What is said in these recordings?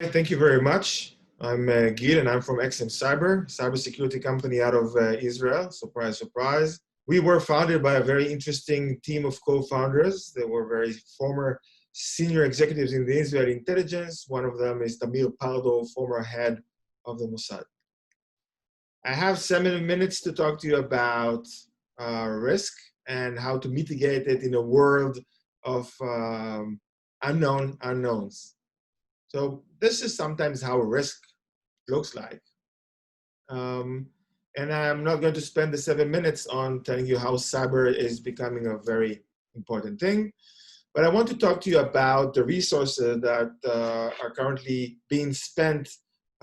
Thank you very much. I'm Gil and I'm from XM cybersecurity company out of Israel. Surprise, surprise. We were founded by a very interesting team of co-founders. They were very former senior executives in the Israeli intelligence. One of them is Tamir Pardo, former head of the Mossad. I have 7 minutes to talk to you about risk and how to mitigate it in a world of unknown unknowns. So this is sometimes how risk looks like. And I'm not going to spend the 7 minutes on telling you how cyber is becoming a very important thing, but I want to talk to you about the resources that are currently being spent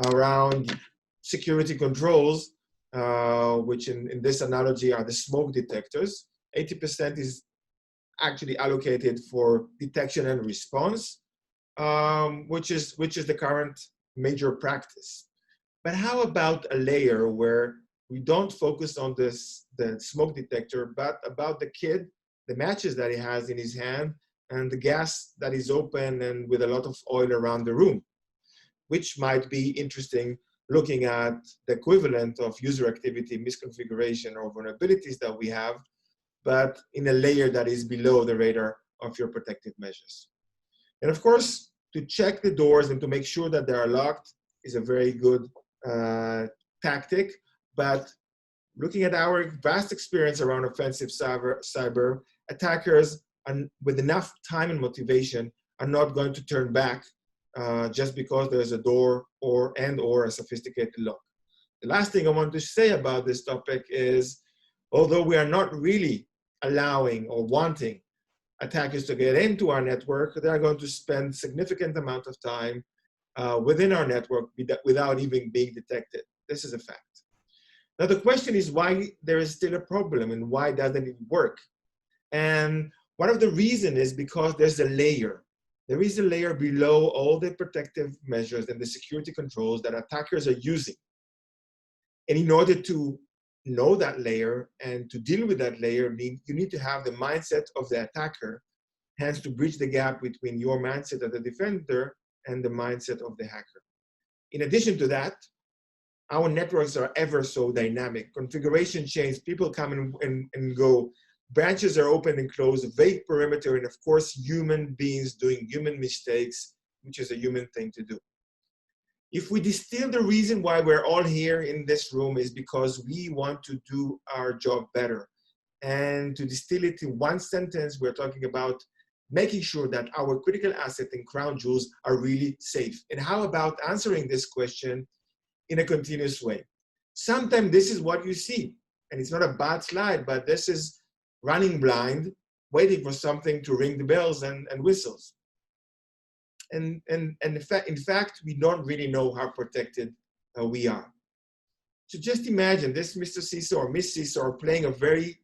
around security controls, which in this analogy are the smoke detectors. 80% is actually allocated for detection and response, which is the current major practice. But how about a layer where we don't focus on the smoke detector, but about the kid, the matches that he has in his hand, and the gas that is open and with a lot of oil around the room, which might be interesting looking at the equivalent of user activity, misconfiguration, or vulnerabilities that we have, but in a layer that is below the radar of your protective measures. And of course, to check the doors and to make sure that they are locked is a very good tactic. But looking at our vast experience around offensive cyber attackers, and with enough time and motivation, are not going to turn back just because there's a door or a sophisticated lock. The last thing I want to say about this topic is, although we are not really allowing or wanting attackers to get into our network, they are going to spend significant amount of time within our network without even being detected. This is a fact. Now the question is why there is still a problem and why doesn't it work? And one of the reasons is because there's a layer. There is a layer below all the protective measures and the security controls that attackers are using. And in order to know that layer and to deal with that layer, you need to have the mindset of the attacker, hence to bridge the gap between your mindset as the defender and the mindset of the hacker. In addition to that, our networks are ever so dynamic. Configuration change, people come and go. Branches are open and closed, vague perimeter, and of course, human beings doing human mistakes, which is a human thing to do. If we distill the reason why we're all here in this room is because we want to do our job better. And to distill it in one sentence, we're talking about making sure that our critical asset and crown jewels are really safe. And how about answering this question in a continuous way? Sometimes this is what you see, and it's not a bad slide, but this is running blind, waiting for something to ring the bells and whistles. And in fact, we don't really know how protected we are. So just imagine this Mr. CISO or Miss CISO are playing a very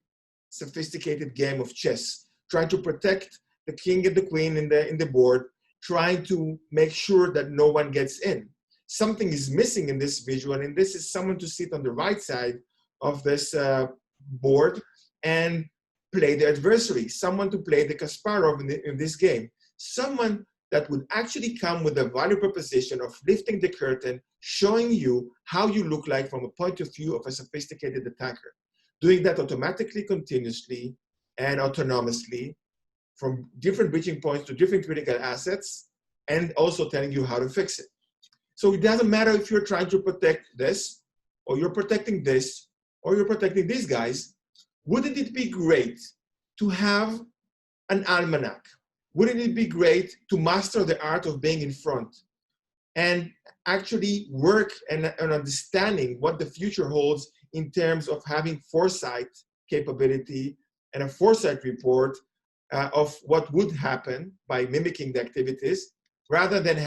sophisticated game of chess, trying to protect the king and the queen in the board, trying to make sure that no one gets in. Something is missing in this visual, and this is someone to sit on the right side of this board and play the adversary, someone to play the Kasparov in this game, someone that would actually come with a value proposition of lifting the curtain, showing you how you look like from a point of view of a sophisticated attacker. Doing that automatically, continuously, and autonomously from different breaching points to different critical assets, and also telling you how to fix it. So it doesn't matter if you're trying to protect this, or you're protecting this, or you're protecting these guys. Wouldn't it be great to have an almanac? Wouldn't it be great to master the art of being in front and actually work and understanding what the future holds in terms of having foresight capability and a foresight report of what would happen by mimicking the activities, rather than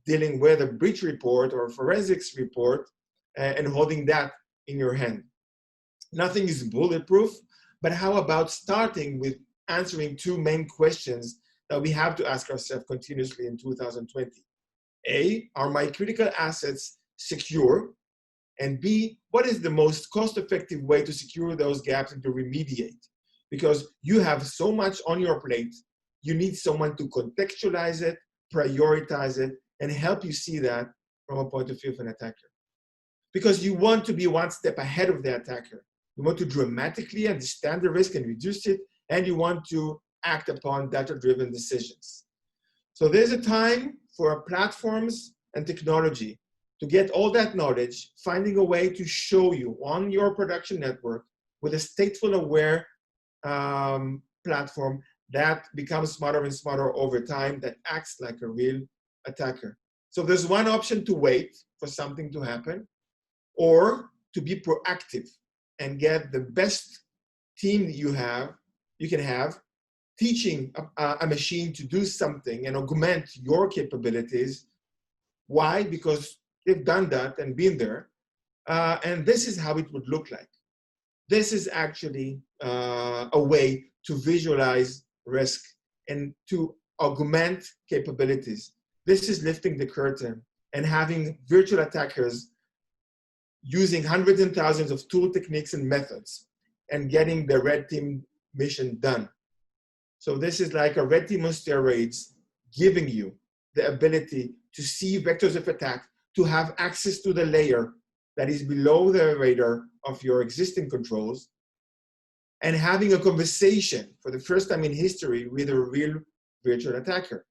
dealing with a breach report or a forensics report and holding that in your hand. Nothing is bulletproof, but how about starting with answering two main questions that we have to ask ourselves continuously in 2020. A, are my critical assets secure? And B, what is the most cost-effective way to secure those gaps and to remediate? Because you have so much on your plate, you need someone to contextualize it, prioritize it, and help you see that from a point of view of an attacker. Because you want to be one step ahead of the attacker. You want to dramatically understand the risk and reduce it, and you want to act upon data-driven decisions. So there's a time for platforms and technology to get all that knowledge, finding a way to show you on your production network with a stateful aware platform that becomes smarter and smarter over time, that acts like a real attacker. So there's one option to wait for something to happen, or to be proactive and get the best team that you can have, teaching a machine to do something and augment your capabilities. Why? Because they've done that and been there. And this is how it would look like. This is actually a way to visualize risk and to augment capabilities. This is lifting the curtain and having virtual attackers using hundreds and thousands of tool techniques and methods and getting the red team mission done. So this is like a red team on steroids, giving you the ability to see vectors of attack, to have access to the layer that is below the radar of your existing controls, and having a conversation for the first time in history with a real virtual attacker.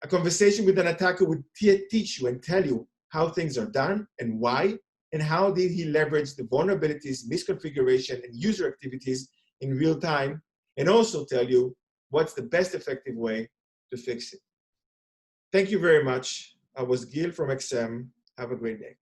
A conversation with an attacker would teach you and tell you how things are done and why, and how did he leverage the vulnerabilities, misconfiguration, and user activities in real time, and also tell you what's the best effective way to fix it. Thank you very much. I was Gil from XM. Have a great day.